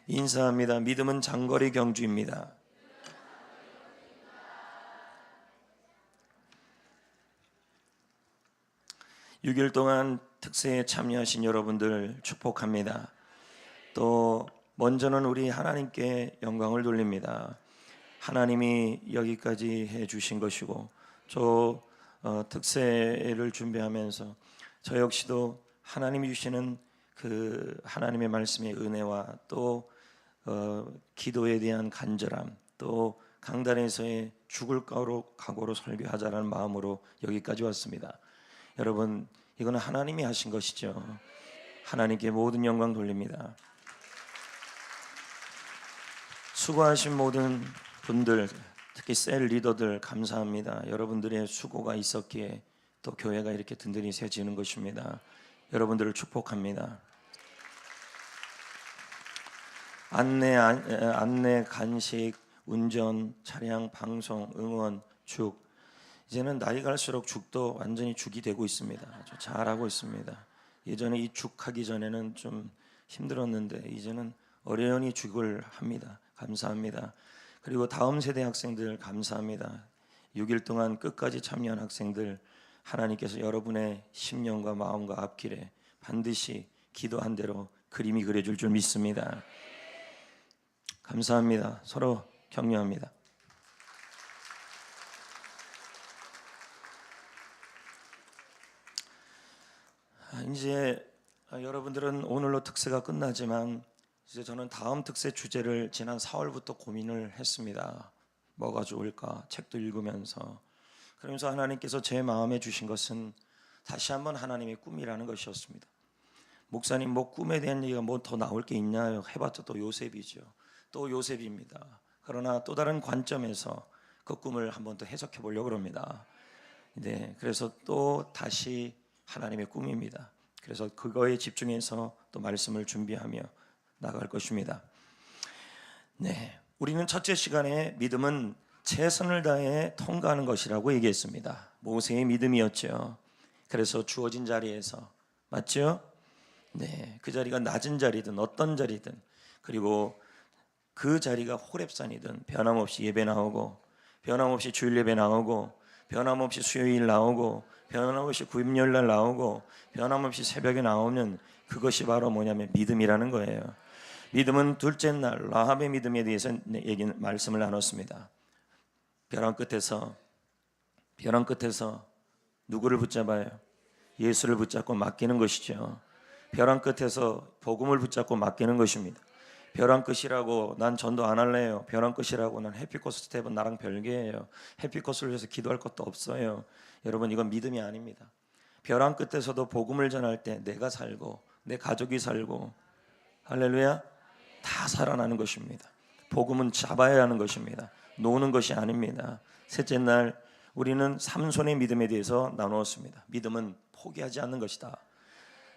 인사합니다. 믿음은 장거리 경주입니다. 6일 동안 특세에 참여하신 여러분들 축복합니다. 또 먼저는 우리 하나님께 영광을 돌립니다. 하나님이 여기까지 해주신 것이고 저 특세를 준비하면서 저 역시도 하나님이 주시는 그 하나님의 말씀의 은혜와 또 기도에 대한 간절함, 또 강단에서의 죽을 각오로 설교하자라는 마음으로 여기까지 왔습니다. 여러분, 이거는 하나님이 하신 것이죠. 하나님께 모든 영광 돌립니다. 수고하신 모든 분들, 특히 셀 리더들 감사합니다. 여러분들의 수고가 있었기에 또 교회가 이렇게 든든히 세지는 것입니다. 여러분들을 축복합니다. 안내, 간식, 운전, 차량, 방송, 응원, 죽. 이제는 나이 갈수록 죽도 완전히 죽이 되고 있습니다. 아주 잘하고 있습니다. 예전에 이 죽하기 전에는 좀 힘들었는데 이제는 어련히 죽을 합니다. 감사합니다. 그리고 다음 세대 학생들 감사합니다. 6일 동안 끝까지 참여한 학생들, 하나님께서 여러분의 심령과 마음과 앞길에 반드시 기도한 대로 그림이 그려질 줄 믿습니다. 감사합니다. 서로 격려합니다. 이제 여러분들은 오늘로 특세가 끝나지만 이제 저는 다음 특세 주제를 지난 4월부터 고민을 했습니다. 뭐가 좋을까? 책도 읽으면서. 그러면서 하나님께서 제 마음에 주신 것은 다시 한번 하나님의 꿈이라는 것이었습니다. 목사님, 뭐 꿈에 대한 얘기가 뭐 더 나올 게 있나요? 해봤자 또 요셉이죠. 또 요셉입니다. 그러나 또 다른 관점에서 그 꿈을 한번 더 해석해 보려고 합니다. 네, 그래서 또 다시 하나님의 꿈입니다. 그래서 그거에 집중해서 또 말씀을 준비하며 나갈 것입니다. 네, 우리는 첫째 시간에 믿음은 최선을 다해 통과하는 것이라고 얘기했습니다. 모세의 믿음이었죠. 그래서 주어진 자리에서, 맞죠? 네, 그 자리가 낮은 자리든 어떤 자리든, 그리고 그 자리가 호렙산이든 변함없이 예배 나오고, 변함없이 주일 예배 나오고, 변함없이 수요일 나오고, 변함없이 구임요일날 나오고, 변함없이 새벽에 나오면 그것이 바로 뭐냐면 믿음이라는 거예요. 믿음은 둘째 날 라합의 믿음에 대해서 말씀을 나눴습니다. 벼랑 끝에서 누구를 붙잡아요? 예수를 붙잡고 맡기는 것이죠. 벼랑 끝에서 복음을 붙잡고 맡기는 것입니다. 벼랑 끝이라고 난 전도 안 할래요. 벼랑 끝이라고 난 해피코스 스텝은 나랑 별개예요. 해피코스를 위해서 기도할 것도 없어요. 여러분, 이건 믿음이 아닙니다. 벼랑 끝에서도 복음을 전할 때 내가 살고 내 가족이 살고, 할렐루야, 다 살아나는 것입니다. 복음은 잡아야 하는 것입니다. 노는 것이 아닙니다. 셋째 날 우리는 삼손의 믿음에 대해서 나누었습니다. 믿음은 포기하지 않는 것이다.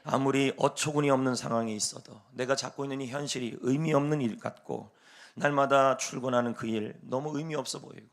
아무리 어처구니 없는 상황에 있어도, 내가 잡고 있는 이 현실이 의미 없는 일 같고, 날마다 출근하는 그 일 너무 의미 없어 보이고,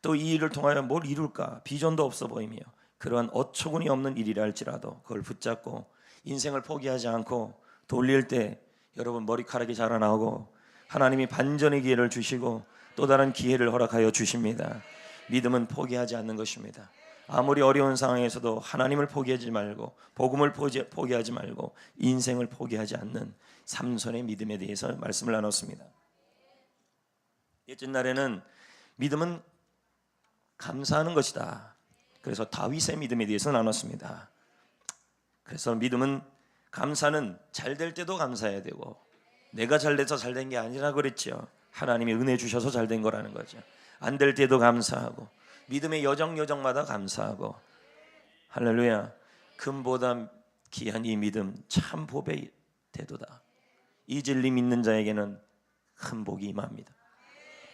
또 이 일을 통하여 뭘 이룰까 비전도 없어 보이며, 그런 어처구니 없는 일이라 할지라도 그걸 붙잡고 인생을 포기하지 않고 돌릴 때 여러분 머리카락이 자라나오고 하나님이 반전의 기회를 주시고 또 다른 기회를 허락하여 주십니다. 믿음은 포기하지 않는 것입니다. 아무리 어려운 상황에서도 하나님을 포기하지 말고, 복음을 포기하지 말고, 인생을 포기하지 않는 삼손의 믿음에 대해서 말씀을 나눴습니다. 옛날에는 믿음은 감사하는 것이다. 그래서 다윗의 믿음에 대해서 나눴습니다. 그래서 믿음은, 감사는 잘 될 때도 감사해야 되고, 내가 잘 돼서 잘 된 게 아니라 그랬죠. 하나님이 은혜 주셔서 잘 된 거라는 거죠. 안 될 때도 감사하고, 믿음의 여정마다 감사하고, 할렐루야, 금보다 귀한 이 믿음 참 복의 태도다. 이 진리 믿는 자에게는 큰 복이 임합니다.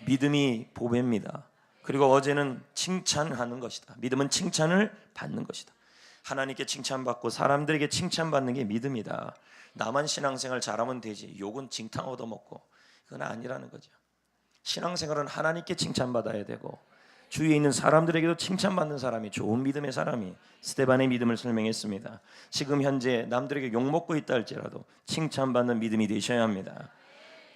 믿음이 보배입니다. 그리고 어제는 칭찬하는 것이다. 믿음은 칭찬을 받는 것이다. 하나님께 칭찬받고 사람들에게 칭찬받는 게 믿음이다. 나만 신앙생활 잘하면 되지, 욕은 징탕 얻어먹고, 그건 아니라는 거죠. 신앙생활은 하나님께 칭찬받아야 되고, 주위에 있는 사람들에게도 칭찬받는 사람이 좋은 믿음의 사람이, 스데반의 믿음을 설명했습니다. 지금 현재 남들에게 욕먹고 있다 할지라도 칭찬받는 믿음이 되셔야 합니다.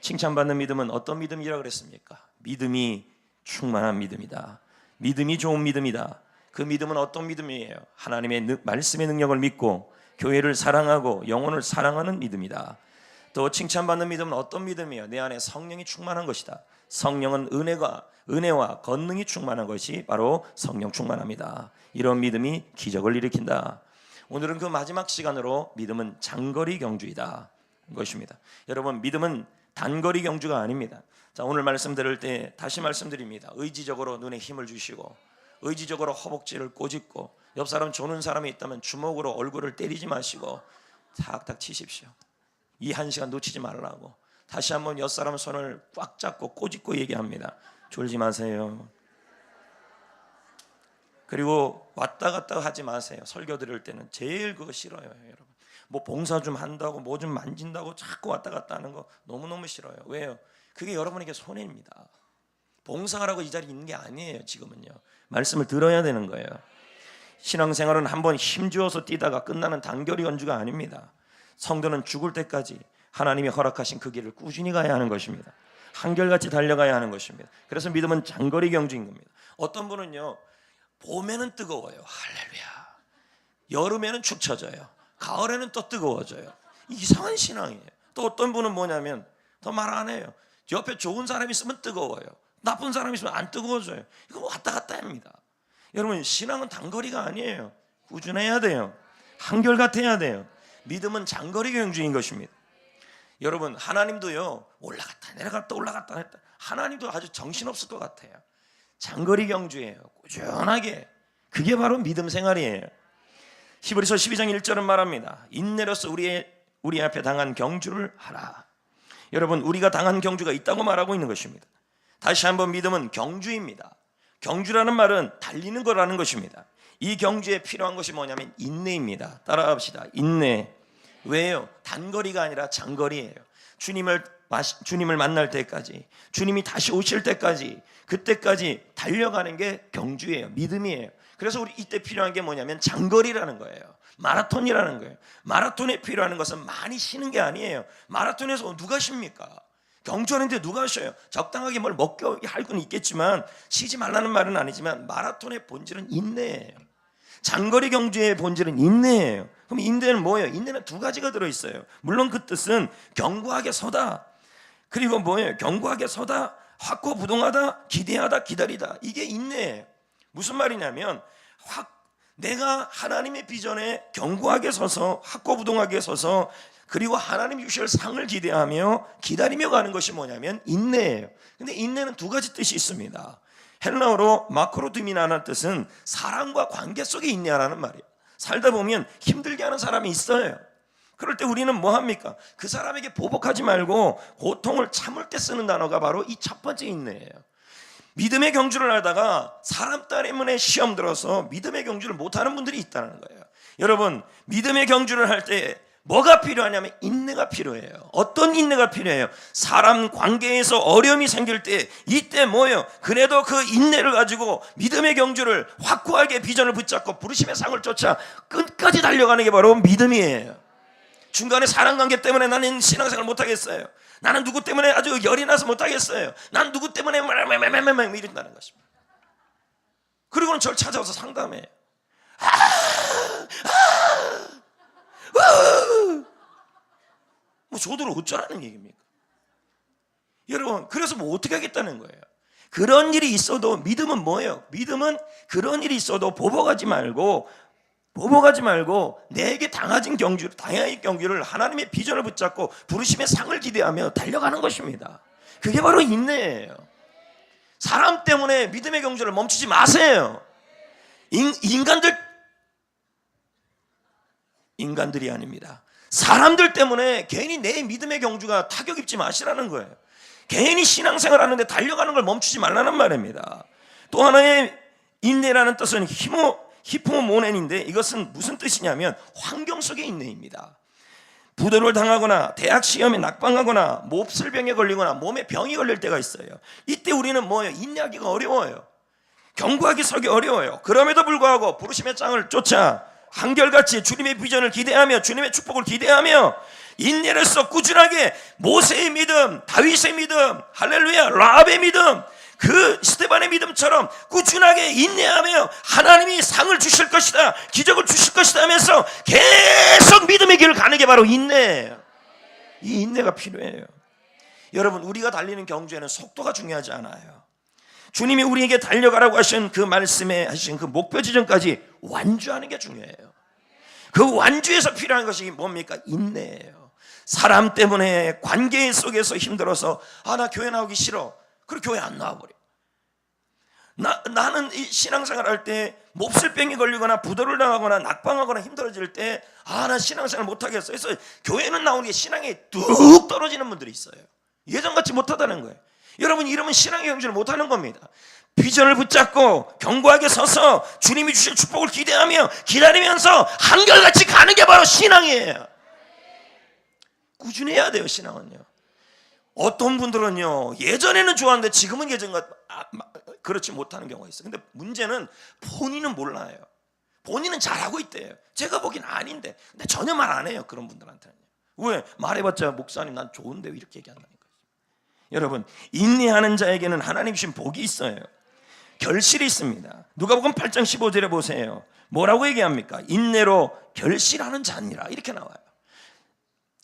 칭찬받는 믿음은 어떤 믿음이라 그랬습니까? 믿음이 충만한 믿음이다. 믿음이 좋은 믿음이다. 그 믿음은 어떤 믿음이에요? 하나님의 말씀의 능력을 믿고 교회를 사랑하고 영혼을 사랑하는 믿음이다. 또 칭찬받는 믿음은 어떤 믿음이에요? 내 안에 성령이 충만한 것이다. 성령은 은혜와 권능이 충만한 것이 바로 성령 충만합니다. 이런 믿음이 기적을 일으킨다. 오늘은 그 마지막 시간으로 믿음은 장거리 경주이다 것입니다. 여러분, 믿음은 단거리 경주가 아닙니다. 자, 오늘 말씀 들을 때 다시 말씀드립니다. 의지적으로 눈에 힘을 주시고 의지적으로 허벅지를 꼬집고 옆 사람 조는 사람이 있다면 주먹으로 얼굴을 때리지 마시고 탁탁 치십시오. 이 한 시간 놓치지 말라고. 다시 한번 옆 사람 손을 꽉 잡고 꼬집고 얘기합니다. 졸지 마세요. 그리고 왔다 갔다 하지 마세요. 설교 들을 때는 제일 그거 싫어요, 여러분. 뭐 봉사 좀 한다고 뭐 좀 만진다고 자꾸 왔다 갔다 하는 거 너무너무 싫어요. 왜요? 그게 여러분에게 손해입니다. 봉사하라고 이 자리에 있는 게 아니에요. 지금은요, 말씀을 들어야 되는 거예요. 신앙생활은 한번 힘주어서 뛰다가 끝나는 단거리 연주가 아닙니다. 성도는 죽을 때까지 하나님이 허락하신 그 길을 꾸준히 가야 하는 것입니다. 한결같이 달려가야 하는 것입니다. 그래서 믿음은 장거리 경주인 겁니다. 어떤 분은요, 봄에는 뜨거워요. 할렐루야. 여름에는 축 처져요. 가을에는 또 뜨거워져요. 이상한 신앙이에요. 또 어떤 분은 뭐냐면 더 말 안 해요. 옆에 좋은 사람이 있으면 뜨거워요. 나쁜 사람이 있으면 안 뜨거워져요. 이거 왔다 갔다 합니다. 여러분, 신앙은 단거리가 아니에요. 꾸준해야 돼요. 한결같아야 돼요. 믿음은 장거리 경주인 것입니다. 여러분, 하나님도요, 올라갔다 내려갔다 올라갔다 했다. 하나님도 아주 정신없을 것 같아요. 장거리 경주예요. 꾸준하게. 그게 바로 믿음 생활이에요. 히브리서 12장 1절은 말합니다. 인내로서 우리 앞에 당한 경주를 하라. 여러분, 우리가 당한 경주가 있다고 말하고 있는 것입니다. 다시 한번, 믿음은 경주입니다. 경주라는 말은 달리는 거라는 것입니다. 이 경주에 필요한 것이 뭐냐면 인내입니다. 따라합시다. 인내. 왜요? 단거리가 아니라 장거리예요. 주님을 만날 때까지, 주님이 다시 오실 때까지, 그때까지 달려가는 게 경주예요. 믿음이에요. 그래서 우리 이때 필요한 게 뭐냐면 장거리라는 거예요. 마라톤이라는 거예요. 마라톤에 필요한 것은 많이 쉬는 게 아니에요. 마라톤에서 누가 쉽니까? 경주하는데 누가 쉬어요? 적당하게 뭘 먹게 할 건 있겠지만 쉬지 말라는 말은 아니지만 마라톤의 본질은 인내예요. 장거리 경주의 본질은 인내예요. 그럼 인내는 뭐예요? 인내는 두 가지가 들어있어요. 물론 그 뜻은 견고하게 서다, 그리고 뭐예요? 견고하게 서다, 확고부동하다, 기대하다, 기다리다. 이게 인내예요. 무슨 말이냐면 내가 하나님의 비전에 견고하게 서서 확고부동하게 서서 그리고 하나님 주실 상을 기대하며 기다리며 가는 것이 뭐냐면 인내예요. 근데 인내는 두 가지 뜻이 있습니다. 헬라어로 마크로드미나라는 뜻은 사람과 관계 속에 인내하라는 말이에요. 살다 보면 힘들게 하는 사람이 있어요. 그럴 때 우리는 뭐 합니까? 그 사람에게 보복하지 말고 고통을 참을 때 쓰는 단어가 바로 이 첫 번째 인내예요. 믿음의 경주를 하다가 사람 때문에 시험 들어서 믿음의 경주를 못하는 분들이 있다는 거예요. 여러분, 믿음의 경주를 할 때 뭐가 필요하냐면 인내가 필요해요. 어떤 인내가 필요해요? 사람 관계에서 어려움이 생길 때 이때 뭐예요? 그래도 그 인내를 가지고 믿음의 경주를 확고하게 비전을 붙잡고 부르심의 상을 쫓아 끝까지 달려가는 게 바로 믿음이에요. 중간에 사랑관계 때문에 나는 신앙생활 못하겠어요. 나는 누구 때문에 아주 열이 나서 못하겠어요. 난 누구 때문에 이런다는 것입니다. 그리고는 저를 찾아와서 상담해요. 뭐 저들은 어쩌라는 얘기입니까? 여러분, 그래서 뭐 어떻게 하겠다는 거예요? 그런 일이 있어도 믿음은 뭐예요? 믿음은 그런 일이 있어도 보복하지 말고 내게 당하진 당야의 경주를 하나님의 비전을 붙잡고 부르심의 상을 기대하며 달려가는 것입니다. 그게 바로 인내예요. 사람 때문에 믿음의 경주를 멈추지 마세요. 인간들이 아닙니다. 사람들 때문에 괜히 내 믿음의 경주가 타격 입지 마시라는 거예요. 괜히 신앙생활 하는데 달려가는 걸 멈추지 말라는 말입니다. 또 하나의 인내라는 뜻은 히포모넨인데 이것은 무슨 뜻이냐면 환경 속의 인내입니다. 부도를 당하거나 대학 시험에 낙방하거나 몹쓸병에 걸리거나 몸에 병이 걸릴 때가 있어요. 이때 우리는 뭐예요? 인내하기가 어려워요. 견고하게 서기 어려워요. 그럼에도 불구하고 부르심의 짱을 쫓아 한결같이 주님의 비전을 기대하며 주님의 축복을 기대하며 인내로서 꾸준하게 모세의 믿음, 다윗의 믿음, 할렐루야, 라합의 믿음, 그 스데반의 믿음처럼 꾸준하게 인내하며 하나님이 상을 주실 것이다, 기적을 주실 것이다 하면서 계속 믿음의 길을 가는 게 바로 인내예요. 이 인내가 필요해요. 여러분, 우리가 달리는 경주에는 속도가 중요하지 않아요. 주님이 우리에게 달려가라고 하신 그 말씀에 하신 그 목표 지점까지 완주하는 게 중요해요. 그 완주에서 필요한 것이 뭡니까? 인내예요. 사람 때문에 관계 속에서 힘들어서 나 교회 나오기 싫어. 그리고 교회 안 나와버려. 나는 이 신앙생활 할 때 몹쓸병이 걸리거나 부도를 당하거나 낙방하거나 힘들어질 때 나 신앙생활 못하겠어. 그래서 교회는 나오는 게 신앙이 뚝 떨어지는 분들이 있어요. 예전같이 못하다는 거예요. 여러분, 이러면 신앙의 경주를 못하는 겁니다. 비전을 붙잡고 견고하게 서서 주님이 주실 축복을 기대하며 기다리면서 한결같이 가는 게 바로 신앙이에요. 꾸준해야 돼요. 신앙은요. 어떤 분들은요, 예전에는 좋았는데 지금은 예전과 그렇지 못하는 경우가 있어요. 근데 문제는 본인은 몰라요. 본인은 잘하고 있대요. 제가 보기엔 아닌데, 근데 전혀 말 안 해요. 그런 분들한테는. 왜? 말해봤자 목사님 난 좋은데 이렇게 얘기한다니까요. 여러분, 인내하는 자에게는 하나님 주신 복이 있어요. 결실이 있습니다. 누가복음 8장 15절에 보세요. 뭐라고 얘기합니까? 인내로 결실하는 자니라, 이렇게 나와요.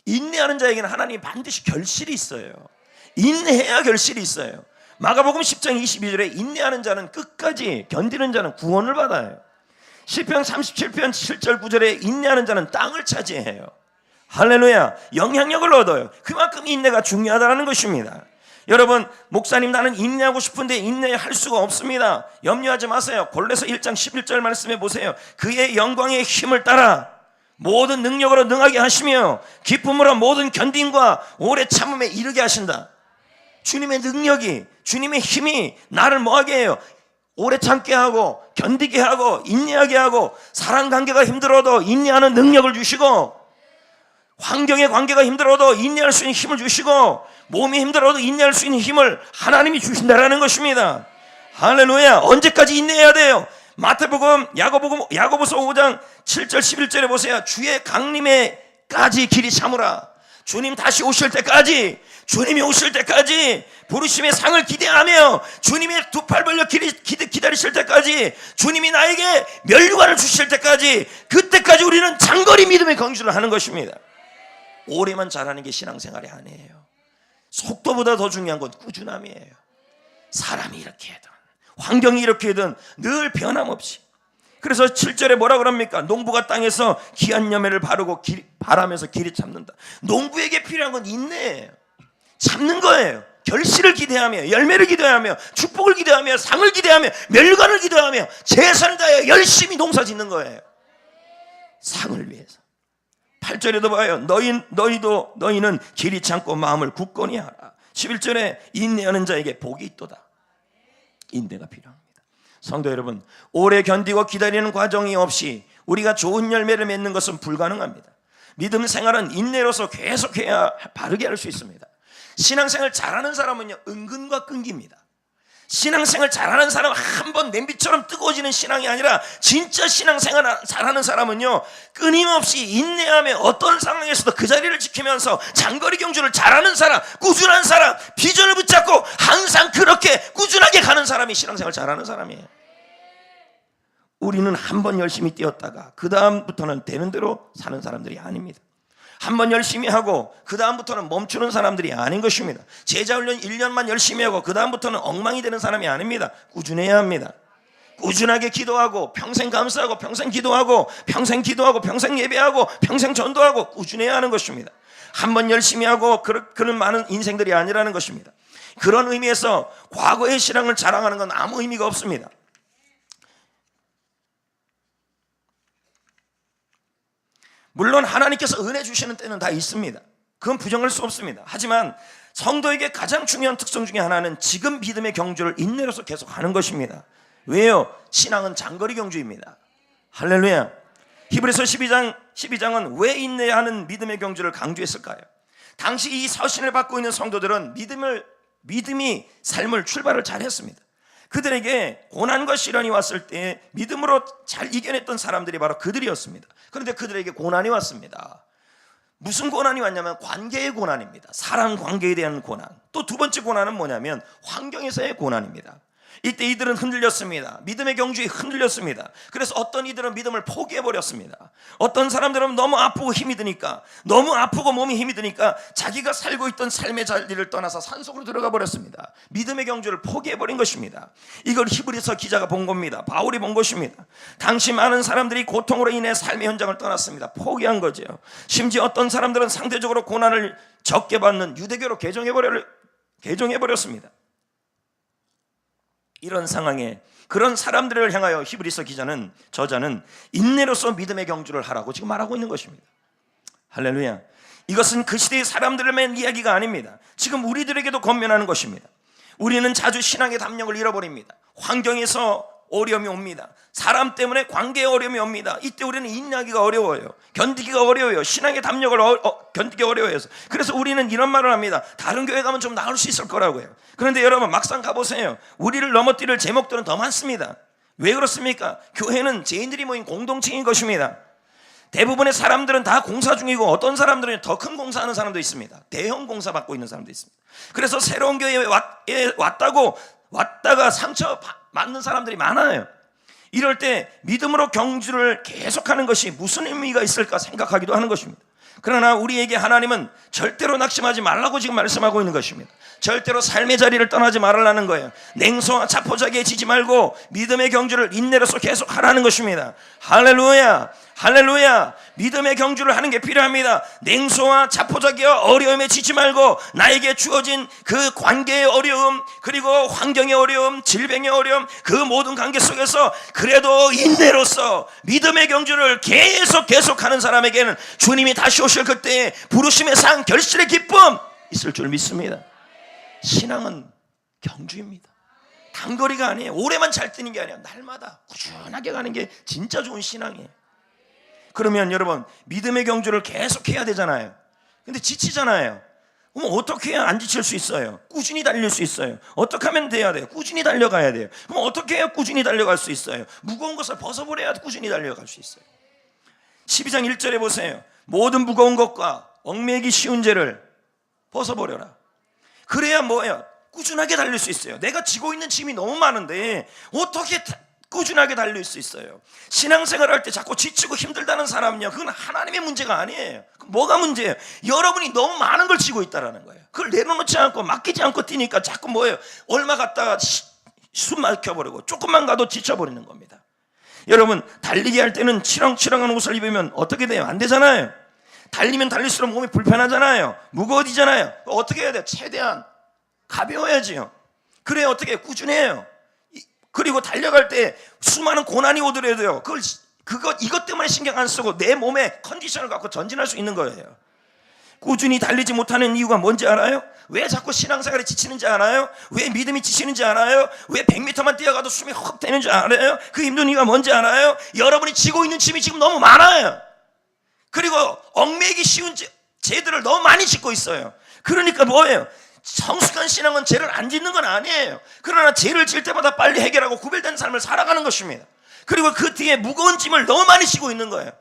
인내하는 자에게는 하나님이 반드시 결실이 있어요. 인내해야 결실이 있어요. 마가복음 10장 22절에 인내하는 자는 끝까지, 견디는 자는 구원을 받아요. 시편 37편 7절 9절에 인내하는 자는 땅을 차지해요. 할렐루야, 영향력을 얻어요. 그만큼 인내가 중요하다는 것입니다. 여러분, 목사님 나는 인내하고 싶은데 인내할 수가 없습니다. 염려하지 마세요. 골로새 1장 11절 말씀해 보세요. 그의 영광의 힘을 따라 모든 능력으로 능하게 하시며 기쁨으로 모든 견딘과 오래 참음에 이르게 하신다. 주님의 능력이, 주님의 힘이 나를 뭐하게 해요? 오래 참게 하고 견디게 하고 인내하게 하고, 사랑관계가 힘들어도 인내하는 능력을 주시고, 환경의 관계가 힘들어도 인내할 수 있는 힘을 주시고, 몸이 힘들어도 인내할 수 있는 힘을 하나님이 주신다라는 것입니다. 할렐루야. 언제까지 인내해야 돼요? 마태복음, 야고보서 5장 7절 11절에 보세요. 주의 강림에까지 길이 참으라. 주님 다시 오실 때까지, 주님이 오실 때까지 부르심의 상을 기대하며 주님의 두 팔 벌려 기다리실 때까지, 주님이 나에게 면류관을 주실 때까지, 그때까지 우리는 장거리 믿음의 경주를 하는 것입니다. 오래만 잘하는 게 신앙생활이 아니에요. 속도보다 더 중요한 건 꾸준함이에요. 사람이 이렇게 해든 환경이 이렇게 해든 늘 변함없이. 그래서 7절에 뭐라 그럽니까? 농부가 땅에서 귀한 열매를 바라면서 길이 참는다. 농부에게 필요한 건 인내예요. 참는 거예요. 결실을 기대하며, 열매를 기대하며, 축복을 기대하며, 상을 기대하며, 멸관을 기대하며 최선을 다해 열심히 농사 짓는 거예요. 상을 위해서. 8절에도 봐요. 너희는 길이 참고 마음을 굳건히 하라. 11절에 인내하는 자에게 복이 있도다. 인내가 필요합니다. 성도 여러분, 오래 견디고 기다리는 과정이 없이 우리가 좋은 열매를 맺는 것은 불가능합니다. 믿음 생활은 인내로서 계속해야 바르게 할 수 있습니다. 신앙생활 잘하는 사람은요, 은근과 끈기입니다. 신앙생활 잘하는 사람은 한번 냄비처럼 뜨거워지는 신앙이 아니라, 진짜 신앙생활 잘하는 사람은요, 끊임없이 인내하며 어떤 상황에서도 그 자리를 지키면서 장거리 경주를 잘하는 사람, 꾸준한 사람, 비전을 붙잡고 항상 그렇게 꾸준하게 가는 사람이 신앙생활 잘하는 사람이에요. 우리는 한번 열심히 뛰었다가 그 다음부터는 되는 대로 사는 사람들이 아닙니다. 한번 열심히 하고 그 다음부터는 멈추는 사람들이 아닌 것입니다. 제자훈련 1년만 열심히 하고 그 다음부터는 엉망이 되는 사람이 아닙니다. 꾸준해야 합니다. 꾸준하게 기도하고 평생 감사하고 평생 기도하고 평생 예배하고 평생 전도하고 꾸준해야 하는 것입니다. 한번 열심히 하고 그런 많은 인생들이 아니라는 것입니다. 그런 의미에서 과거의 신앙을 자랑하는 건 아무 의미가 없습니다. 물론 하나님께서 은혜 주시는 때는 다 있습니다. 그건 부정할 수 없습니다. 하지만 성도에게 가장 중요한 특성 중에 하나는 지금 믿음의 경주를 인내로서 계속하는 것입니다. 왜요? 신앙은 장거리 경주입니다. 할렐루야. 히브리서 12장은 왜 인내하는 믿음의 경주를 강조했을까요? 당시 이 서신을 받고 있는 성도들은 믿음이 삶을 출발을 잘했습니다. 그들에게 고난과 시련이 왔을 때 믿음으로 잘 이겨냈던 사람들이 바로 그들이었습니다. 그런데 그들에게 고난이 왔습니다. 무슨 고난이 왔냐면 관계의 고난입니다. 사람 관계에 대한 고난. 또 두 번째 고난은 뭐냐면 환경에서의 고난입니다. 이때 이들은 흔들렸습니다. 믿음의 경주에 흔들렸습니다. 그래서 어떤 이들은 믿음을 포기해버렸습니다. 어떤 사람들은 너무 아프고 힘이 드니까, 너무 아프고 몸이 힘이 드니까 자기가 살고 있던 삶의 자리를 떠나서 산속으로 들어가 버렸습니다. 믿음의 경주를 포기해버린 것입니다. 이걸 히브리서 기자가 본 겁니다. 바울이 본 것입니다. 당시 많은 사람들이 고통으로 인해 삶의 현장을 떠났습니다. 포기한 거죠. 심지어 어떤 사람들은 상대적으로 고난을 적게 받는 유대교로 개종해버렸습니다. 이런 상황에 그런 사람들을 향하여 히브리서 저자는 인내로서 믿음의 경주를 하라고 지금 말하고 있는 것입니다. 할렐루야. 이것은 그 시대의 사람들을 맨 이야기가 아닙니다. 지금 우리들에게도 권면하는 것입니다. 우리는 자주 신앙의 담력을 잃어버립니다. 환경에서 어려움이 옵니다. 사람 때문에 관계에 어려움이 옵니다. 이때 우리는 인내하기가 어려워요. 견디기가 어려워요. 신앙의 담력을 견디기 어려워해서. 그래서 우리는 이런 말을 합니다. 다른 교회 가면 좀 나을 수 있을 거라고요. 그런데 여러분 막상 가보세요. 우리를 넘어뜨릴 제목들은 더 많습니다. 왜 그렇습니까? 교회는 죄인들이 모인 공동체인 것입니다. 대부분의 사람들은 다 공사 중이고 어떤 사람들은 더 큰 공사하는 사람도 있습니다. 대형 공사 받고 있는 사람도 있습니다. 그래서 새로운 교회에 왔다가 상처 맞는 사람들이 많아요. 이럴 때 믿음으로 경주를 계속하는 것이 무슨 의미가 있을까 생각하기도 하는 것입니다. 그러나 우리에게 하나님은 절대로 낙심하지 말라고 지금 말씀하고 있는 것입니다. 절대로 삶의 자리를 떠나지 말라는 거예요. 냉소와 자포자기에 지지 말고 믿음의 경주를 인내로서 계속 하라는 것입니다. 할렐루야, 할렐루야. 믿음의 경주를 하는 게 필요합니다. 냉소와 자포자기와 어려움에 지지 말고 나에게 주어진 그 관계의 어려움, 그리고 환경의 어려움, 질병의 어려움, 그 모든 관계 속에서 그래도 인내로서 믿음의 경주를 계속하는 사람에게는 주님이 다시 오실 그때에 부르심의 상, 결실의 기쁨 있을 줄 믿습니다. 신앙은 경주입니다. 단거리가 아니에요. 오래만 잘 뛰는 게 아니에요. 날마다 꾸준하게 가는 게 진짜 좋은 신앙이에요. 그러면 여러분 믿음의 경주를 계속 해야 되잖아요. 근데 지치잖아요. 그럼 어떻게 해야 안 지칠 수 있어요? 꾸준히 달릴 수 있어요. 어떻게 하면 돼야 돼요? 꾸준히 달려가야 돼요. 그럼 어떻게 해야 꾸준히 달려갈 수 있어요? 무거운 것을 벗어버려야 꾸준히 달려갈 수 있어요. 12장 1절에 보세요. 모든 무거운 것과 얽매이기 쉬운 죄를 벗어버려라. 그래야 뭐예요? 꾸준하게 달릴 수 있어요. 내가 지고 있는 짐이 너무 많은데 어떻게 꾸준하게 달릴 수 있어요? 신앙생활 할 때 자꾸 지치고 힘들다는 사람은요, 그건 하나님의 문제가 아니에요. 뭐가 문제예요? 여러분이 너무 많은 걸 지고 있다는 거예요. 그걸 내려놓지 않고 맡기지 않고 뛰니까 자꾸 뭐예요? 얼마 갔다가 숨 막혀버리고 조금만 가도 지쳐버리는 겁니다. 여러분 달리기 할 때는 치렁치렁한 옷을 입으면 어떻게 돼요? 안 되잖아요. 달리면 달릴수록 몸이 불편하잖아요. 무거워지잖아요. 어떻게 해야 돼요? 최대한 가벼워야지요. 그래야 어떻게 꾸준해요. 그리고 달려갈 때 수많은 고난이 오더라도요, 이것 때문에 신경 안 쓰고 내 몸의 컨디션을 갖고 전진할 수 있는 거예요. 꾸준히 달리지 못하는 이유가 뭔지 알아요? 왜 자꾸 신앙생활에 지치는지 알아요? 왜 믿음이 지치는지 알아요? 왜 100m만 뛰어가도 숨이 헉 되는 줄 알아요? 그 힘든 이유가 뭔지 알아요? 여러분이 지고 있는 짐이 지금 너무 많아요. 그리고 얽매이기 쉬운 죄들을 너무 많이 짓고 있어요. 그러니까 뭐예요? 성숙한 신앙은 죄를 안 짓는 건 아니에요. 그러나 죄를 질 때마다 빨리 해결하고 구별된 삶을 살아가는 것입니다. 그리고 그 뒤에 무거운 짐을 너무 많이 지고 있는 거예요.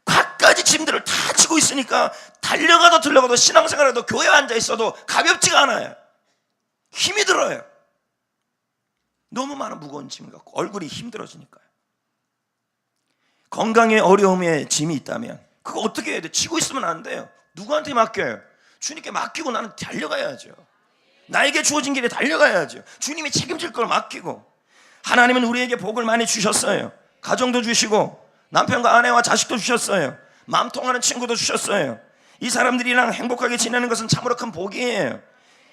갖가지 짐들을 다 지고 있으니까 달려가도 들려가도 신앙생활에도 교회에 앉아있어도 가볍지가 않아요. 힘이 들어요. 너무 많은 무거운 짐 갖고 얼굴이 힘들어지니까요. 건강에 어려움에 짐이 있다면 그거 어떻게 해야 돼? 지고 있으면 안 돼요. 누구한테 맡겨요? 주님께 맡기고 나는 달려가야죠. 나에게 주어진 길에 달려가야죠. 주님이 책임질 걸 맡기고. 하나님은 우리에게 복을 많이 주셨어요. 가정도 주시고 남편과 아내와 자식도 주셨어요. 마음 통하는 친구도 주셨어요. 이 사람들이랑 행복하게 지내는 것은 참으로 큰 복이에요.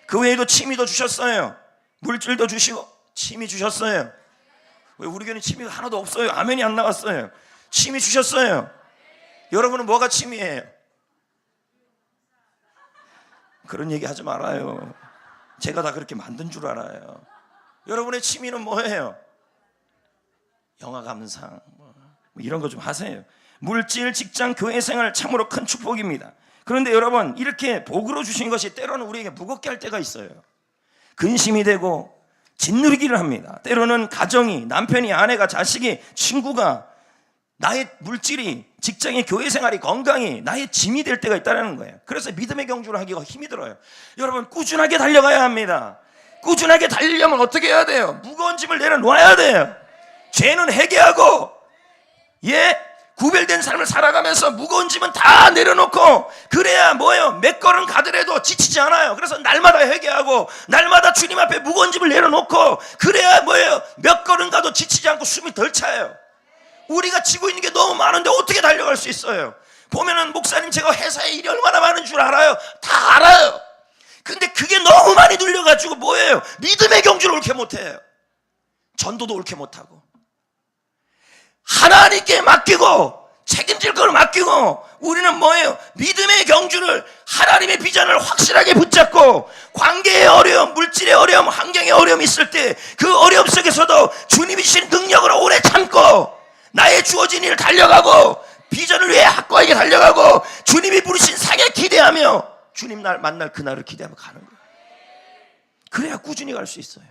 그 외에도 취미도 주셨어요. 물질도 주시고 취미 주셨어요. 왜 우리 교회는 취미가 하나도 없어요? 아멘이 안 나왔어요. 취미 주셨어요. 여러분은 뭐가 취미예요? 그런 얘기 하지 말아요. 제가 다 그렇게 만든 줄 알아요. 여러분의 취미는 뭐예요? 영화 감상 뭐 이런 거 좀 하세요. 물질, 직장, 교회 생활 참으로 큰 축복입니다. 그런데 여러분 이렇게 복으로 주신 것이 때로는 우리에게 무겁게 할 때가 있어요. 근심이 되고 짓누르기를 합니다. 때로는 가정이, 남편이, 아내가, 자식이, 친구가 나의 물질이, 직장의 교회 생활이, 건강이 나의 짐이 될 때가 있다는 거예요. 그래서 믿음의 경주를 하기가 힘이 들어요. 여러분, 꾸준하게 달려가야 합니다. 꾸준하게 달리려면 어떻게 해야 돼요? 무거운 짐을 내려놓아야 돼요. 죄는 회개하고, 구별된 삶을 살아가면서 무거운 짐은 다 내려놓고, 그래야 뭐예요? 몇 걸음 가더라도 지치지 않아요. 그래서 날마다 회개하고, 날마다 주님 앞에 무거운 짐을 내려놓고, 그래야 뭐예요? 몇 걸음 가도 지치지 않고 숨이 덜 차요. 우리가 지고 있는 게 너무 많은데 어떻게 달려갈 수 있어요? 보면은 목사님, 제가 회사에 일이 얼마나 많은 줄 알아요? 다 알아요. 근데 그게 너무 많이 눌려가지고 뭐예요? 믿음의 경주를 옳게 못해요. 전도도 옳게 못하고, 하나님께 맡기고 책임질 걸 맡기고, 우리는 뭐예요? 믿음의 경주를, 하나님의 비전을 확실하게 붙잡고, 관계의 어려움, 물질의 어려움, 환경의 어려움이 있을 때 그 어려움 속에서도 주님이 주신 능력으로 오래 참고, 나의 주어진 일을 달려가고, 비전을 위해 확고하게 달려가고, 주님이 부르신 상에 기대하며, 주님 날 만날 그날을 기대하며 가는 거예요. 그래야 꾸준히 갈 수 있어요.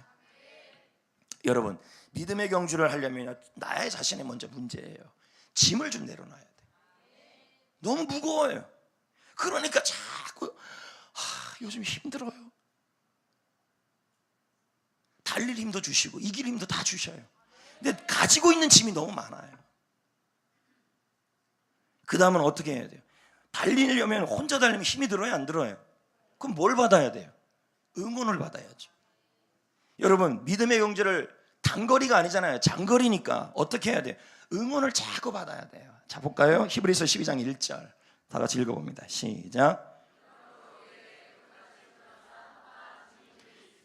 여러분, 믿음의 경주를 하려면 나의 자신이 먼저 문제예요. 짐을 좀 내려놔야 돼. 너무 무거워요. 그러니까 자꾸 요즘 힘들어요. 달릴 힘도 주시고 이길 힘도 다 주셔요. 근데 가지고 있는 짐이 너무 많아요. 그 다음은 어떻게 해야 돼요? 달리려면 혼자 달리면 힘이 들어요, 안 들어요? 그럼 뭘 받아야 돼요? 응원을 받아야죠. 여러분, 믿음의 경주를 단거리가 아니잖아요. 장거리니까 어떻게 해야 돼요? 응원을 자꾸 받아야 돼요. 자, 볼까요? 히브리서 12장 1절 다 같이 읽어봅니다. 시작.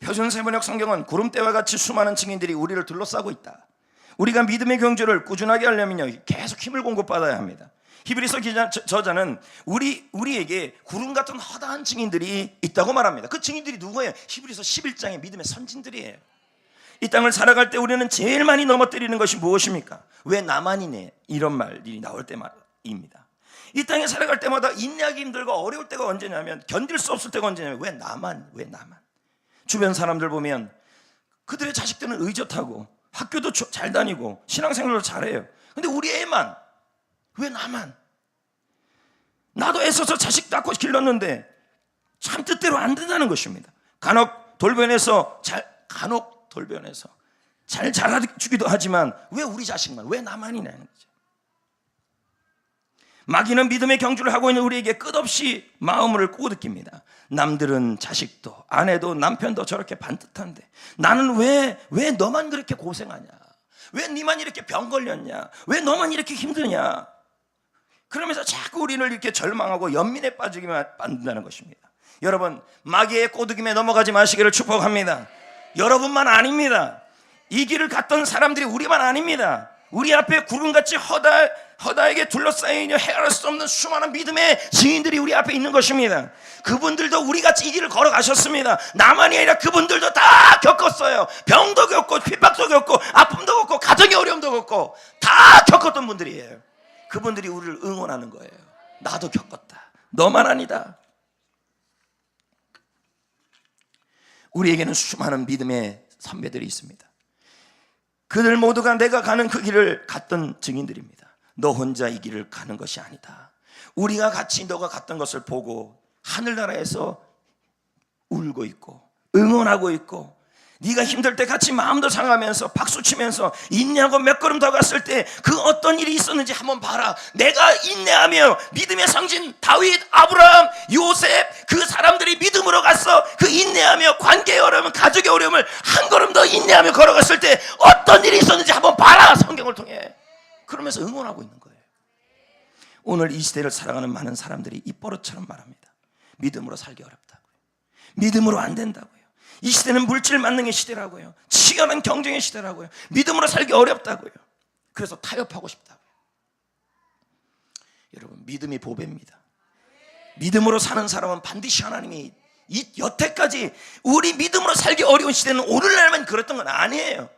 표준 세번역 성경은 구름대와 같이 수많은 증인들이 우리를 둘러싸고 있다. 우리가 믿음의 경주를 꾸준하게 하려면요, 계속 힘을 공급받아야 합니다. 히브리서 저자는 우리에게 구름 같은 허다한 증인들이 있다고 말합니다. 그 증인들이 누구예요? 히브리서 11장의 믿음의 선진들이에요. 이 땅을 살아갈 때 우리는 제일 많이 넘어뜨리는 것이 무엇입니까? 왜 나만이네? 이런 말이 나올 때입니다. 이 땅에 살아갈 때마다 인내하기 힘들고 어려울 때가 언제냐면, 견딜 수 없을 때가 언제냐면, 왜 나만? 주변 사람들 보면 그들의 자식들은 의젓하고 학교도 잘 다니고 신앙생활도 잘해요. 근데 우리 애만, 왜 나만? 나도 애써서 자식 낳고 길렀는데 참 뜻대로 안 된다는 것입니다. 간혹 돌변해서 잘 자라주기도 하지만 왜 우리 자식만, 왜 나만이냐는 거죠. 마귀는 믿음의 경주를 하고 있는 우리에게 끝없이 마음을 꼬드깁니다. 남들은 자식도 아내도 남편도 저렇게 반듯한데 나는 왜 너만 그렇게 고생하냐? 왜 네만 이렇게 병 걸렸냐? 왜 너만 이렇게 힘드냐? 그러면서 자꾸 우리를 이렇게 절망하고 연민에 빠지기만 만든다는 것입니다. 여러분, 마귀의 꼬드김에 넘어가지 마시기를 축복합니다. 여러분만 아닙니다. 이 길을 갔던 사람들이 우리만 아닙니다. 우리 앞에 구름같이 허다하게 둘러싸이며 헤아릴 수 없는 수많은 믿음의 증인들이 우리 앞에 있는 것입니다. 그분들도 우리같이 이 길을 걸어가셨습니다. 나만이 아니라 그분들도 다 겪었어요. 병도 겪고 핍박도 겪고 아픔도 겪고 가정의 어려움도 겪고 다 겪었던 분들이에요. 그분들이 우리를 응원하는 거예요. 나도 겪었다. 너만 아니다. 우리에게는 수많은 믿음의 선배들이 있습니다. 그들 모두가 내가 가는 그 길을 갔던 증인들입니다. 너 혼자 이 길을 가는 것이 아니다. 우리가 같이 너가 갔던 것을 보고 하늘나라에서 울고 있고 응원하고 있고, 네가 힘들 때 같이 마음도 상하면서 박수치면서 인내하고 몇 걸음 더 갔을 때 그 어떤 일이 있었는지 한번 봐라. 내가 인내하며 믿음의 성진 다윗, 아브라함, 요셉, 그 사람들이 믿음으로 갔어. 그 인내하며 관계의 어려움, 가족의 어려움을 한 걸음 더 인내하며 걸어갔을 때 어떤 일이 있었는지 한번 봐라. 성경을 통해. 그러면서 응원하고 있는 거예요. 오늘 이 시대를 살아가는 많은 사람들이 입버릇처럼 말합니다. 믿음으로 살기 어렵다고요. 믿음으로 안 된다고요. 이 시대는 물질 만능의 시대라고요. 치열한 경쟁의 시대라고요. 믿음으로 살기 어렵다고요. 그래서 타협하고 싶다고요. 여러분, 믿음이 보배입니다. 믿음으로 사는 사람은 반드시 하나님이 여태까지 우리 믿음으로 살기 어려운 시대는 오늘날만 그랬던 건 아니에요.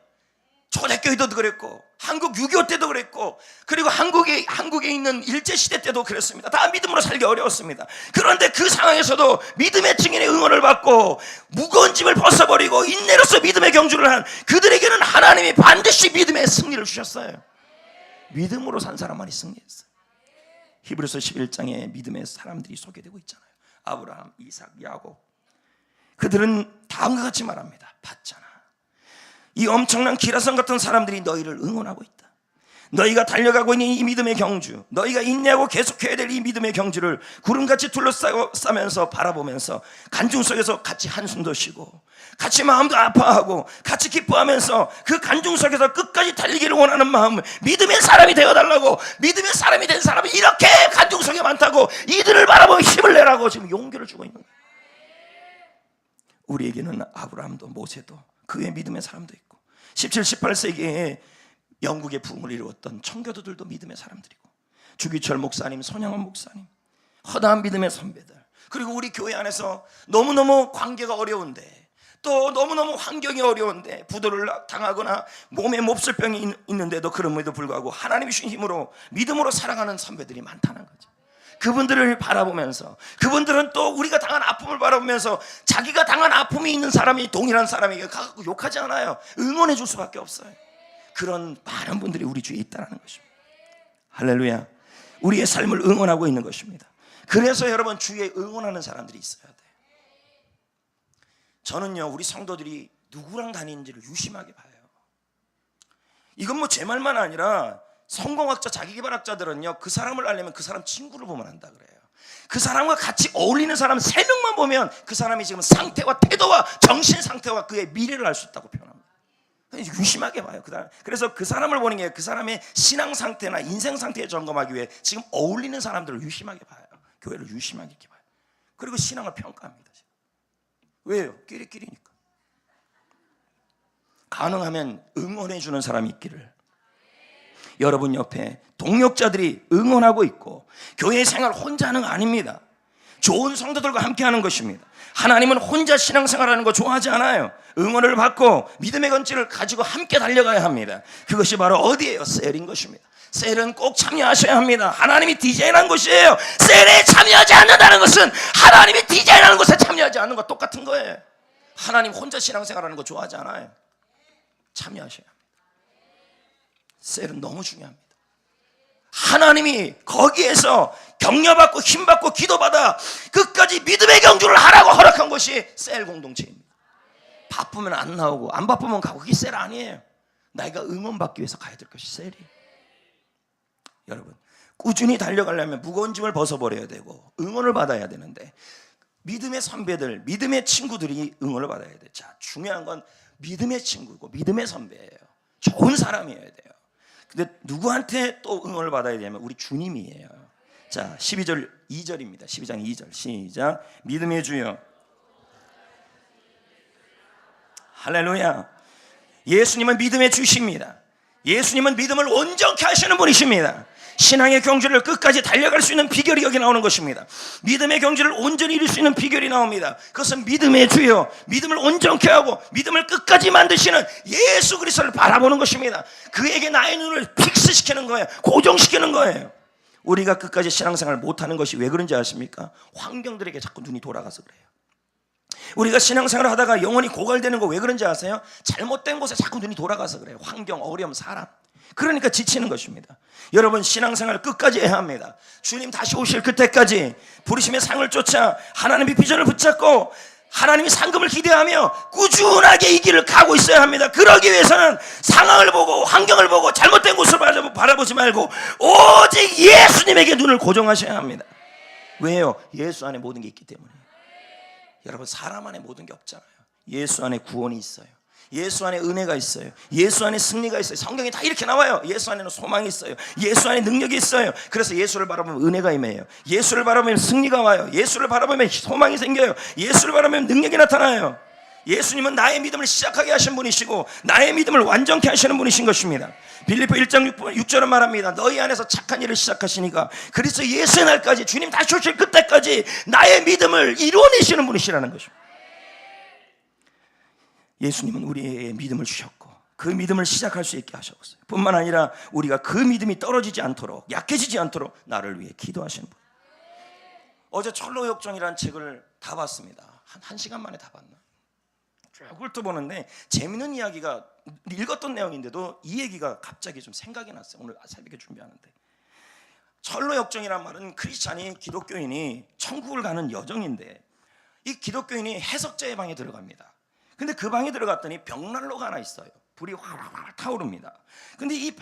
초대교회도 그랬고 한국 6.25 때도 그랬고, 그리고 한국에 있는 일제시대 때도 그랬습니다. 다 믿음으로 살기 어려웠습니다. 그런데 그 상황에서도 믿음의 증인의 응원을 받고 무거운 짐을 벗어버리고 인내로서 믿음의 경주를 한 그들에게는 하나님이 반드시 믿음의 승리를 주셨어요. 믿음으로 산 사람만이 승리했어요. 히브리서 11장에 믿음의 사람들이 소개되고 있잖아요. 아브라함, 이삭, 야곱. 그들은 다음과 같이 말합니다. 봤잖아, 이 엄청난 기라성 같은 사람들이 너희를 응원하고 있다. 너희가 달려가고 있는 이 믿음의 경주, 너희가 인내하고 계속해야 될 이 믿음의 경주를 구름같이 둘러싸면서 바라보면서 간중 속에서 같이 한숨도 쉬고 같이 마음도 아파하고 같이 기뻐하면서 그 간중 속에서 끝까지 달리기를 원하는 마음, 믿음의 사람이 되어달라고, 믿음의 사람이 된 사람이 이렇게 간중 속에 많다고 이들을 바라보고 힘을 내라고 지금 용기를 주고 있는 거예요. 우리에게는 아브라함도 모세도 그의 믿음의 사람도 있고 17, 18세기에 영국의 부흥을 이루었던 청교도들도 믿음의 사람들이고, 주기철 목사님, 손양원 목사님, 허다한 믿음의 선배들, 그리고 우리 교회 안에서 너무너무 관계가 어려운데, 또 너무너무 환경이 어려운데 부도를 당하거나 몸에 몹쓸병이 있는데도 그럼에도 불구하고 하나님이 주신 힘으로 믿음으로 살아가는 선배들이 많다는 거죠. 그분들을 바라보면서, 그분들은 또 우리가 당한 아픔을 바라보면서 자기가 당한 아픔이 있는 사람이 동일한 사람에게 가서 욕하지 않아요. 응원해 줄 수밖에 없어요. 그런 많은 분들이 우리 주위에 있다는 것입니다. 할렐루야. 우리의 삶을 응원하고 있는 것입니다. 그래서 여러분, 주위에 응원하는 사람들이 있어야 돼요. 저는요, 우리 성도들이 누구랑 다니는지를 유심하게 봐요. 이건 뭐 제 말만 아니라 성공학자, 자기계발학자들은요, 그 사람을 알려면 그 사람 친구를 보면 한다 그래요. 그 사람과 같이 어울리는 사람 3명만 보면 그 사람이 지금 상태와 태도와 정신 상태와 그의 미래를 알 수 있다고 표현합니다. 유심하게 봐요. 그래서 그 사람을 보는 게 그 사람의 신앙 상태나 인생 상태에 점검하기 위해 지금 어울리는 사람들을 유심하게 봐요. 교회를 유심하게 봐요. 그리고 신앙을 평가합니다. 왜요? 끼리끼리니까. 가능하면 응원해 주는 사람이 있기를. 여러분 옆에 동역자들이 응원하고 있고, 교회 생활 혼자 하는 거 아닙니다. 좋은 성도들과 함께 하는 것입니다. 하나님은 혼자 신앙생활하는 거 좋아하지 않아요. 응원을 받고 믿음의 건지를 가지고 함께 달려가야 합니다. 그것이 바로 어디예요? 셀인 것입니다. 셀은 꼭 참여하셔야 합니다. 하나님이 디자인한 곳이에요. 셀에 참여하지 않는다는 것은 하나님이 디자인하는 곳에 참여하지 않는 것 똑같은 거예요. 하나님 혼자 신앙생활하는 거 좋아하지 않아요. 참여하셔야 합니다. 셀은 너무 중요합니다. 하나님이 거기에서 격려받고 힘받고 기도받아 끝까지 믿음의 경주를 하라고 허락한 것이 셀 공동체입니다. 바쁘면 안 나오고 안 바쁘면 가고, 그게 셀 아니에요. 내가 응원받기 위해서 가야 될 것이 셀이에요. 여러분, 꾸준히 달려가려면 무거운 짐을 벗어버려야 되고 응원을 받아야 되는데, 믿음의 선배들, 믿음의 친구들이 응원을 받아야 돼요. 자, 중요한 건 믿음의 친구고 믿음의 선배예요. 좋은 사람이어야 돼요. 근데 누구한테 또 응원을 받아야 되냐면 우리 주님이에요. 자, 12절 2절입니다. 12장 2절 시작. 믿음의 주여. 할렐루야. 예수님은 믿음의 주십니다. 예수님은 믿음을 온전케 하시는 분이십니다. 신앙의 경주를 끝까지 달려갈 수 있는 비결이 여기 나오는 것입니다. 믿음의 경주를 온전히 이룰 수 있는 비결이 나옵니다. 그것은 믿음의 주요, 믿음을 온전케 하고 믿음을 끝까지 만드시는 예수 그리스도를 바라보는 것입니다. 그에게 나의 눈을 픽스시키는 거예요. 고정시키는 거예요. 우리가 끝까지 신앙생활을 못하는 것이 왜 그런지 아십니까? 환경들에게 자꾸 눈이 돌아가서 그래요. 우리가 신앙생활을 하다가 영혼이 고갈되는 거 왜 그런지 아세요? 잘못된 곳에 자꾸 눈이 돌아가서 그래요. 환경, 어려움, 사람. 그러니까 지치는 것입니다. 여러분, 신앙생활 끝까지 해야 합니다. 주님 다시 오실 그때까지 부르심의 상을 쫓아 하나님의 비전을 붙잡고 하나님의 상급을 기대하며 꾸준하게 이 길을 가고 있어야 합니다. 그러기 위해서는 상황을 보고 환경을 보고 잘못된 곳을 바라보지 말고 오직 예수님에게 눈을 고정하셔야 합니다. 왜요? 예수 안에 모든 게 있기 때문에. 여러분, 사람 안에 모든 게 없잖아요. 예수 안에 구원이 있어요. 예수 안에 은혜가 있어요. 예수 안에 승리가 있어요. 성경에 다 이렇게 나와요. 예수 안에는 소망이 있어요. 예수 안에 능력이 있어요. 그래서 예수를 바라보면 은혜가 임해요. 예수를 바라보면 승리가 와요. 예수를 바라보면 소망이 생겨요. 예수를 바라보면 능력이 나타나요. 예수님은 나의 믿음을 시작하게 하신 분이시고 나의 믿음을 완전케 하시는 분이신 것입니다. 빌립보 1장 6절은 말합니다. 너희 안에서 착한 일을 시작하시니까 그리스도 예수의 날까지, 주님 다시 오실 그때까지 나의 믿음을 이루어내시는 분이시라는 것입니다. 예수님은 우리의 믿음을 주셨고 그 믿음을 시작할 수 있게 하셨어요. 뿐만 아니라 우리가 그 믿음이 떨어지지 않도록, 약해지지 않도록 나를 위해 기도하시는 분. 어제 철로역정이라는 책을 다 봤습니다. 한 시간 만에 다 봤나? 쭉 훑어보는데 재밌는 이야기가, 읽었던 내용인데도 이 얘기가 갑자기 좀 생각이 났어요. 오늘 새벽에 준비하는데, 철로 역정이란 말은 크리스찬이, 기독교인이 천국을 가는 여정인데, 이 기독교인이 해석자의 방에 들어갑니다. 근데 그 방에 들어갔더니 벽난로가 하나 있어요. 불이 활활 타오릅니다. 근데 이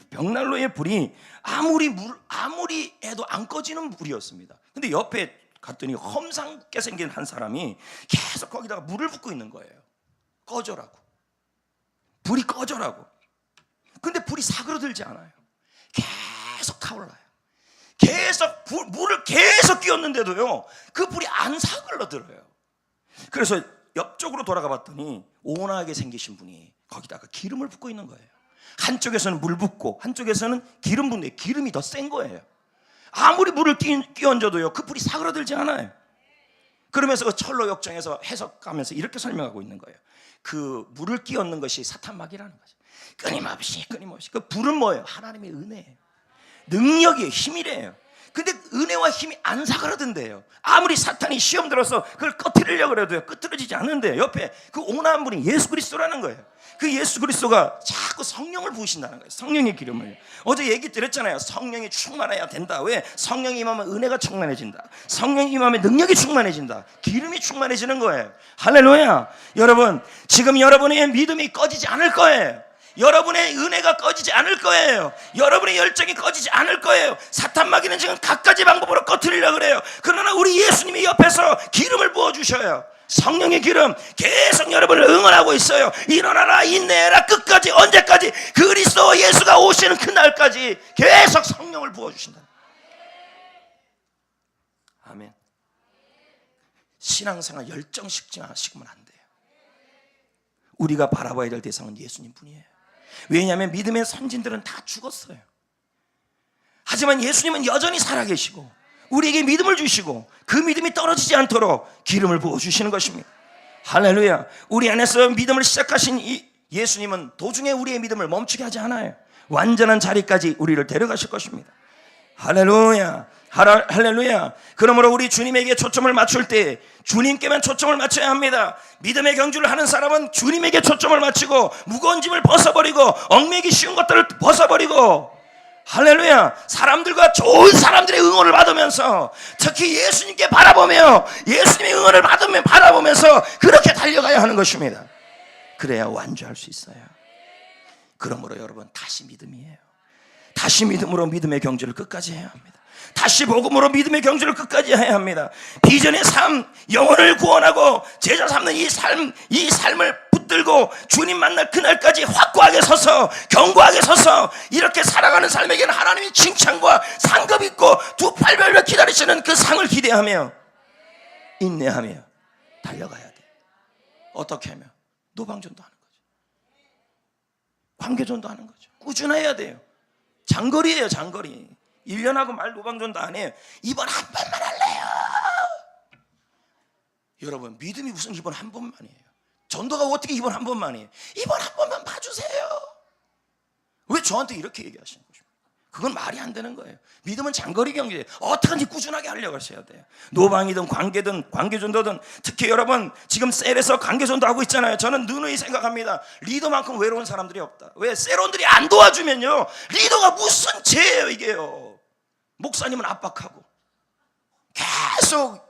벽난로의 불이 아무리 해도 안 꺼지는 불이었습니다. 근데 옆에 갔더니 험상궂게 생긴 한 사람이 계속 거기다가 물을 붓고 있는 거예요. 꺼져라고, 불이 꺼져라고. 근데 불이 사그러들지 않아요. 계속 타올라요. 계속 물을 계속 끼웠는데도요, 그 불이 안 사그러들어요. 그래서 옆쪽으로 돌아가 봤더니 온화하게 생기신 분이 거기다가 기름을 붓고 있는 거예요. 한쪽에서는 물 붓고 한쪽에서는 기름 붓는데 기름이 더 센 거예요. 아무리 물을 끼얹어도요, 그 불이 사그러들지 않아요. 그러면서 그 철로 역정에서 해석하면서 이렇게 설명하고 있는 거예요. 그 물을 끼얹는 것이 사탄막이라는 거죠. 끊임없이. 그 불은 뭐예요? 하나님의 은혜예요. 능력이에요. 힘이래요. 근데 은혜와 힘이 안 사그러든대요. 아무리 사탄이 시험 들어서 그걸 꺼트리려고 해도요, 끄트러지지 않는데요. 옆에 그 온화한 분이 예수 그리스도라는 거예요. 그 예수 그리스도가 자꾸 성령을 부으신다는 거예요. 성령의 기름을. 어제 얘기 드렸잖아요. 성령이 충만해야 된다. 왜? 성령이 임하면 은혜가 충만해진다. 성령이 임하면 능력이 충만해진다. 기름이 충만해지는 거예요. 할렐루야. 여러분, 지금 여러분의 믿음이 꺼지지 않을 거예요. 여러분의 은혜가 꺼지지 않을 거예요. 여러분의 열정이 꺼지지 않을 거예요. 사탄 마귀는 지금 갖가지 방법으로 꺼트리려고 그래요. 그러나 우리 예수님이 옆에서 기름을 부어주셔요. 성령의 기름 계속 여러분을 응원하고 있어요. 일어나라, 인내해라, 끝까지. 언제까지? 그리스도 예수가 오시는 그날까지 계속 성령을 부어주신다. 아멘. 신앙생활 열정 식지만 안 돼요. 우리가 바라봐야 될 대상은 예수님 뿐이에요. 왜냐하면 믿음의 선진들은 다 죽었어요. 하지만 예수님은 여전히 살아계시고 우리에게 믿음을 주시고 그 믿음이 떨어지지 않도록 기름을 부어주시는 것입니다. 할렐루야. 우리 안에서 믿음을 시작하신 이 예수님은 도중에 우리의 믿음을 멈추게 하지 않아요. 완전한 자리까지 우리를 데려가실 것입니다. 할렐루야. 할렐루야. 그러므로 우리 주님에게 초점을 맞출 때 주님께만 초점을 맞춰야 합니다. 믿음의 경주를 하는 사람은 주님에게 초점을 맞추고 무거운 짐을 벗어버리고 얽매기 쉬운 것들을 벗어버리고, 할렐루야, 사람들과 좋은 사람들의 응원을 받으면서, 특히 예수님께 바라보며 예수님의 응원을 바라보면서 그렇게 달려가야 하는 것입니다. 그래야 완주할 수 있어요. 그러므로 여러분, 다시 믿음이에요. 다시 믿음으로 믿음의 경주를 끝까지 해야 합니다. 다시 복음으로 믿음의 경주를 끝까지 해야 합니다. 비전의 삶, 영혼을 구원하고 제자 삼는 이 삶을 붙들고 주님 만날 그날까지 확고하게 서서, 견고하게 서서 이렇게 살아가는 삶에게는 하나님이 칭찬과 상급 있고 두 팔 벌려 기다리시는 그 상을 기대하며 인내하며 달려가야 돼. 어떻게 하면? 노방전도 하는 거죠. 관계전도 하는 거죠. 꾸준해야 돼요. 장거리예요, 장거리. 1년하고 말 노방전도 안 해요. 이번 한 번만 할래요. 여러분, 믿음이 무슨 이번 한 번만이에요. 전도가 어떻게 이번 한 번만이에요. 이번 한 번만 봐주세요. 왜 저한테 이렇게 얘기하시는 거죠? 그건 말이 안 되는 거예요. 믿음은 장거리 경기예요. 어떻게든지 꾸준하게 하려고 하셔야 돼요. 노방이든 관계든 관계전도든. 특히 여러분, 지금 셀에서 관계전도 하고 있잖아요. 저는 누누이 생각합니다. 리더만큼 외로운 사람들이 없다. 왜? 셀원들이 안 도와주면요, 리더가 무슨 죄예요 이게요. 목사님은 압박하고 계속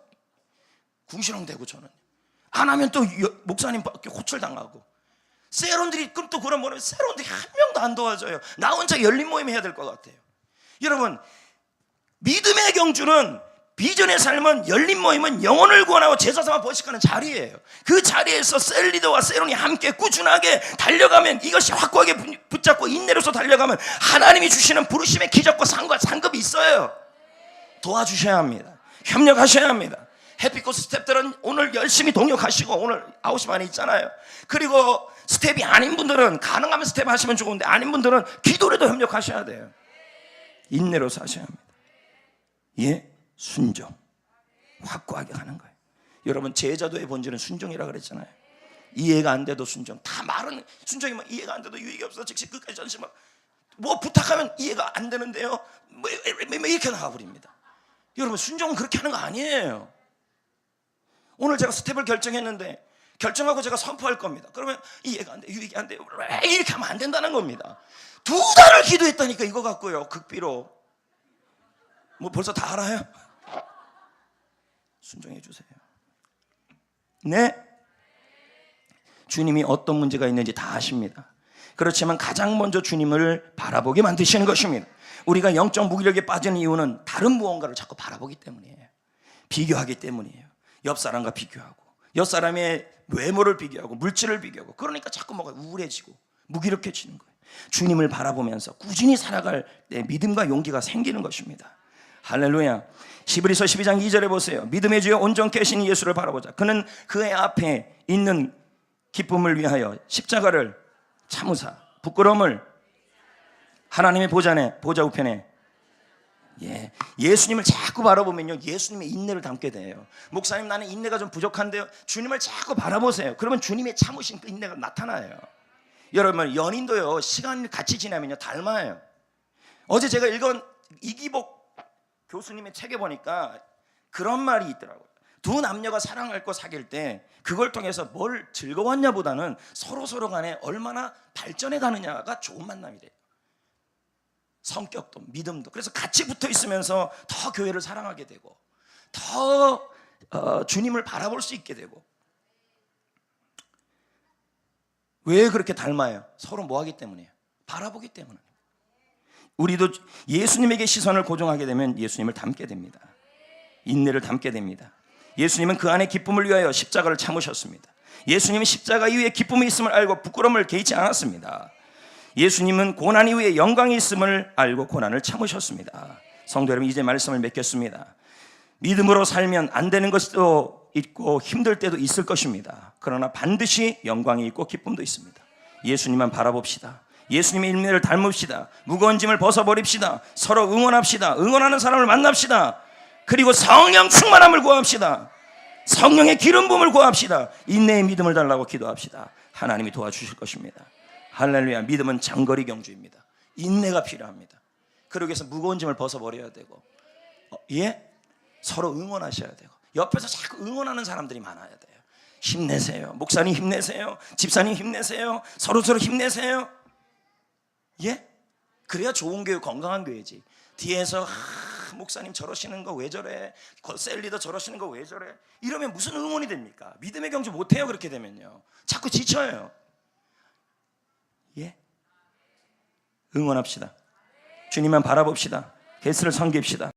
궁시렁대고, 저는 안 하면 또 목사님밖에 호출당하고, 세론들이 그럼 또 그런 뭐냐면 세론들이 한 명도 안 도와줘요. 나 혼자 열린 모임 해야 될 것 같아요. 여러분, 믿음의 경주는, 비전의 삶은, 열린 모임은 영혼을 구원하고 제사상을 번식하는 자리예요. 그 자리에서 셀리더와 세론이 함께 꾸준하게 달려가면, 이것이 확고하게 붙잡고 인내로서 달려가면 하나님이 주시는 부르심의 기적과 상급이 있어요. 도와주셔야 합니다. 협력하셔야 합니다. 해피코스 스텝들은 오늘 열심히 동역하시고 오늘 9시 반에 있잖아요. 그리고 스텝이 아닌 분들은 가능하면 스텝 하시면 좋은데, 아닌 분들은 기도라도 협력하셔야 돼요. 인내로서 하셔야 합니다. 예? 순종. 확고하게 하는 거예요. 여러분, 제자도의 본질은 순종이라고 그랬잖아요. 이해가 안 돼도 순종. 다 말은 순종이면 이해가 안 돼도 유익이 없어. 즉시 끝까지 전심하고, 뭐 부탁하면 이해가 안 되는데요, 뭐 이렇게 나와버립니다. 여러분, 순종은 그렇게 하는 거 아니에요. 오늘 제가 스텝을 결정했는데 결정하고 제가 선포할 겁니다. 그러면 이해가 안 돼, 이게 안 돼, 이렇게 하면 안 된다는 겁니다. 2달을 기도했다니까 이거 갖고요. 극비로 뭐 벌써 다 알아요? 순종해 주세요. 네, 주님이 어떤 문제가 있는지 다 아십니다. 그렇지만 가장 먼저 주님을 바라보게 만드시는 것입니다. 우리가 영적 무기력에 빠지는 이유는 다른 무언가를 자꾸 바라보기 때문이에요. 비교하기 때문이에요. 옆 사람과 비교하고, 옆 사람의 외모를 비교하고, 물질을 비교하고, 그러니까 자꾸 뭐가 우울해지고 무기력해지는 거예요. 주님을 바라보면서 꾸준히 살아갈 때 믿음과 용기가 생기는 것입니다. 할렐루야. 히브리서 12장 2절에 보세요. 믿음의 주여 온전케 하신 예수를 바라보자. 그는 그의 앞에 있는 기쁨을 위하여 십자가를 참으사 부끄러움을 하나님의 보좌 우편에, 예수님을 자꾸 바라보면요, 예수님의 인내를 담게 돼요. 목사님, 나는 인내가 좀 부족한데요. 주님을 자꾸 바라보세요. 그러면 주님의 참으신 그 인내가 나타나요. 여러분, 연인도요, 시간이 같이 지나면요 닮아요. 어제 제가 읽은 이기복 교수님의 책에 보니까 그런 말이 있더라고요. 두 남녀가 사랑할 거 사귈 때 그걸 통해서 뭘 즐거웠냐보다는 서로 간에 얼마나 발전해 가느냐가 좋은 만남이래요. 성격도 믿음도. 그래서 같이 붙어 있으면서 더 교회를 사랑하게 되고, 더 주님을 바라볼 수 있게 되고. 왜 그렇게 닮아요? 서로 뭐 하기 때문이에요? 바라보기 때문에. 우리도 예수님에게 시선을 고정하게 되면 예수님을 닮게 됩니다. 인내를 닮게 됩니다. 예수님은 그 안에 기쁨을 위하여 십자가를 참으셨습니다. 예수님은 십자가 이후에 기쁨이 있음을 알고 부끄러움을 개의치 않았습니다. 예수님은 고난 이후에 영광이 있음을 알고 고난을 참으셨습니다. 성도 여러분, 이제 말씀을 맺겠습니다. 믿음으로 살면 안 되는 것도 있고 힘들 때도 있을 것입니다. 그러나 반드시 영광이 있고 기쁨도 있습니다. 예수님만 바라봅시다. 예수님의 인내를 닮읍시다. 무거운 짐을 벗어버립시다. 서로 응원합시다. 응원하는 사람을 만납시다. 그리고 성령 충만함을 구합시다. 성령의 기름 부음을 구합시다. 인내의 믿음을 달라고 기도합시다. 하나님이 도와주실 것입니다. 할렐루야. 믿음은 장거리 경주입니다. 인내가 필요합니다. 그러기 위해서 무거운 짐을 벗어버려야 되고, 서로 응원하셔야 되고, 옆에서 자꾸 응원하는 사람들이 많아야 돼요. 힘내세요. 목사님 힘내세요. 집사님 힘내세요. 서로 힘내세요. 그래야 좋은 교회, 건강한 교회지. 뒤에서 목사님 저러시는 거 왜 저래, 셀리더 저러시는 거 왜 저래, 이러면 무슨 응원이 됩니까? 믿음의 경주 못해요. 그렇게 되면요 자꾸 지쳐요. 응원합시다. 주님만 바라봅시다. 예수를 섬깁시다.